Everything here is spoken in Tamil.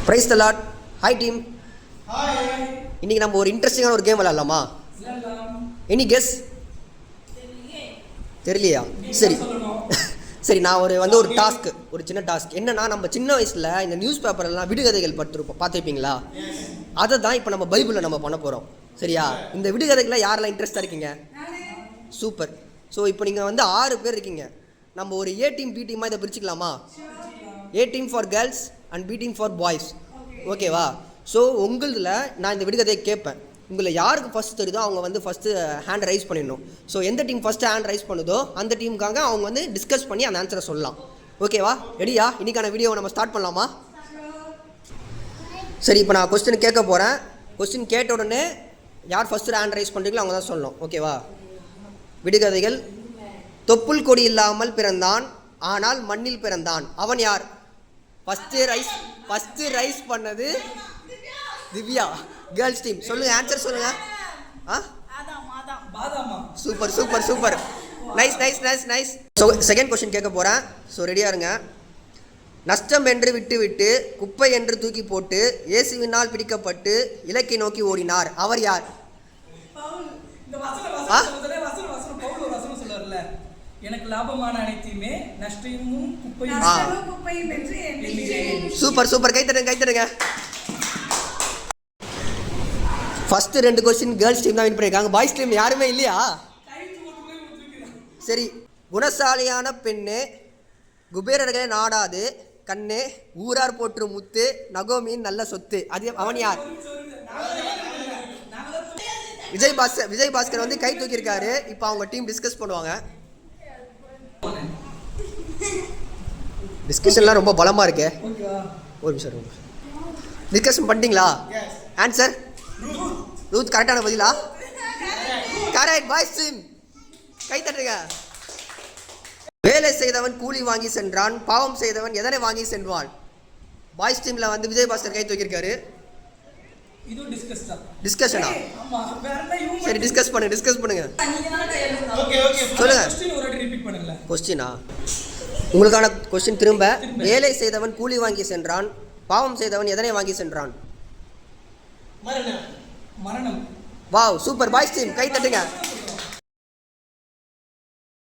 Price the Lord. Hi team. Hi. இன்னைக்கு நம்ம ஒரு இன்ட்ரெஸ்டிங்கான ஒரு கேம் விளையாடலாமா? Any guess? தெரியலையா? சரி சரி, நான் ஒரு டாஸ்க், ஒரு சின்ன டாஸ்க் என்னன்னா, நம்ம சின்ன வயசில் இந்த நியூஸ் பேப்பர்லாம் விடுகதைகள் பார்த்துருப்பீங்களா? அதை தான் இப்போ நம்ம பைபிளில் நம்ம பண்ண போகிறோம். சரியா? இந்த விடுகதைகளை யாரெல்லாம் இன்ட்ரெஸ்டாக இருக்கீங்க? சூப்பர். ஸோ இப்போ நீங்கள் 6 பேர் இருக்கீங்க. நம்ம ஒரு ஏ டீம் பி டீமாக இதை பிரிச்சுக்கலாமா? A team for girls and B team for boys. ஓகேவா? ஸோ உங்களில் நான் இந்த விடுகதையை கேட்பேன். உங்களில் யாருக்கு ஃபஸ்ட்டு தெரியுதோ அவங்க ஃபஸ்ட்டு ஹேண்ட் ரைஸ் பண்ணிடணும். ஸோ எந்த டீம் ஃபஸ்ட்டு ஹேண்ட் ரைஸ் பண்ணுதோ அந்த டீமுக்காக அவங்க டிஸ்கஸ் பண்ணி அந்த ஆன்சரை சொல்லலாம். ஓகேவா? ரெடியா? இன்றைக்கான வீடியோவை நம்ம ஸ்டார்ட் பண்ணலாமா? சரி, இப்போ நான் கொஸ்டின் கேட்க போகிறேன். கொஸ்டின் கேட்ட உடனே யார் ஃபஸ்ட்டு ஹேண்ட் ரைஸ் பண்ணுறீங்களோ அவங்க தான் சொல்லணும். ஓகேவா? விடுகதைகள். தொப்புள் கொடி இல்லாமல் பிறந்தான், ஆனால் மண்ணில் பிறந்தான். அவன் யார்? ஃபஸ்ட்டு ரைஸ் பண்ணது திவ்யா, கேர்ள்ஸ் டீம். சொல்லுங்க, ஆன்சர் சொல்லுங்க. Super super super, nice nice nice nice. So second question கேட்க போகிறேன். ஸோ ரெடியாக இருங்க. நஷ்டம் என்று விட்டு குப்பை என்று தூக்கி போட்டு இயேசுவினால் பிடிக்கப்பட்டு இலக்கை நோக்கி ஓடினார். அவர் யார்? எனக்கு லாபமான அனைத்தையுமே நஷ்டமும் குப்பையும் சூப்பர் சூப்பர், கைத்தடுங்க. ஃபர்ஸ்ட் 2 கொஸ்டின் கேர்ள்ஸ் டீம் தான் வின் பண்ணியிருக்காங்க. பாய்ஸ் டீம் யாருமே இல்லையா? சரி. குணசாலியான பெண்ணே, குபேரர்களை நாடாது கண்ணே, ஊரார் போற்று முத்து, நகோமியின் நல்ல சொத்து. அது அவன் யார்? விஜய் பாஸ்கர் கை தூக்கியிருக்காரு. இப்போ அவங்க டீம் டிஸ்கஸ் பண்ணுவாங்க. டிஸ்கஷன்லாம் ரொம்ப பலமாக இருக்கு. ஒரு நிமிஷம். டிஸ்கஷன் பண்ணிட்டீங்களா? ஆன்சர் ரூத் கரெக்டான பதிலா? கரெக்ட். பாய்ஸ் டீம் கை தட்டுங்க. வேலை செய்தவன் கூலி வாங்கி சென்றான், பாவம் செய்தவன் எதனை வாங்கி சென்றான்? பாய்ஸ் டீம்ல விஜய் பாஸ்கர் கை தூக்கியிருக்காரு. டிஸ்கஷனா? சரி, டிஸ்கஸ் பண்ணுங்க. சொல்லுங்க. கொஸ்டினா? உங்களுக்கான கொஸ்டின் திரும்ப. வேலை செய்தவன் கூலி வாங்கி சென்றான், பாவம் செய்தவன் எதனை வாங்கி சென்றான்? மரணம். Wow, super. பாய்ஸ் டீம் கை தட்டுங்க.